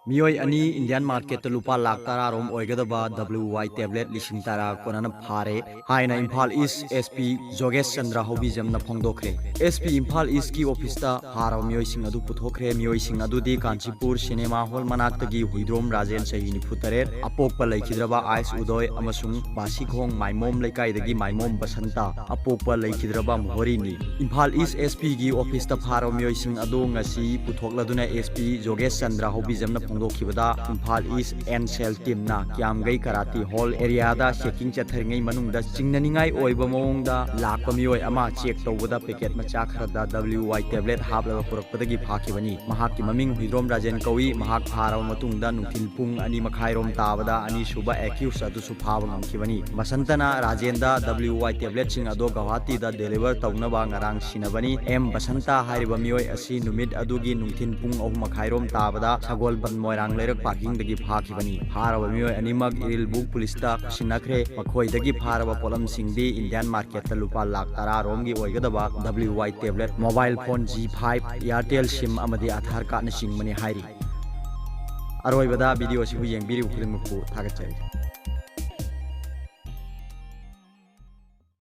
Mioi ani Indian market lupa lakh tararom oigadaba WY tablet lising tara konana phare haina Imphal East SP Jogesh Chandra Hobi jamna phongdokre SP Imphal East ki office ta haro mioi sing adu puthokre mioi sing adu di Kanchipur cinema hall manaktagi huidrom Rajen sahi nifutarer apokpa laikhidraba Ice Udoy amasung Basikhong maimom laikai dagi maimom Basanta apokpa laikhidraba Mohori ni Imphal East SP gi office ta haro mioi sing adu ngasi puthokladuna SP Jogesh Chandra Hobi jamna Imphal East and Cell team na Kyamgai Karate Hall area da checking chatharingai manungda chingnaningai oiba mawongda lakpa mioi ama check tawbada packet macha khada WY tablet hablaba purakpadagi phakibani mahakki maming Huidrom Rajen kawi mahak pharawa matungda nungthil pung ani makhairom tabada ani suba accused adusu phaba ngamkibani basantana Rajenda WY tablet sing ado Guwahati da deliver tawnaba ngarang sinabani M Basanta hariba mioi asi numit adugi nungthin pung 3 makhairom tabada sagol Moirang Lerak parking dagi phakibani Haraba mioi animag iril buk police ta sinakre makhoi dagi pharaba polam singdi Indian market ta lupa lakh tara romgi oigadaba WY tablet mobile phone G5 Airtel sim amadi Aadhaar card na singmani hairi aroibada video si hu yengbiri khudingmakku thagachari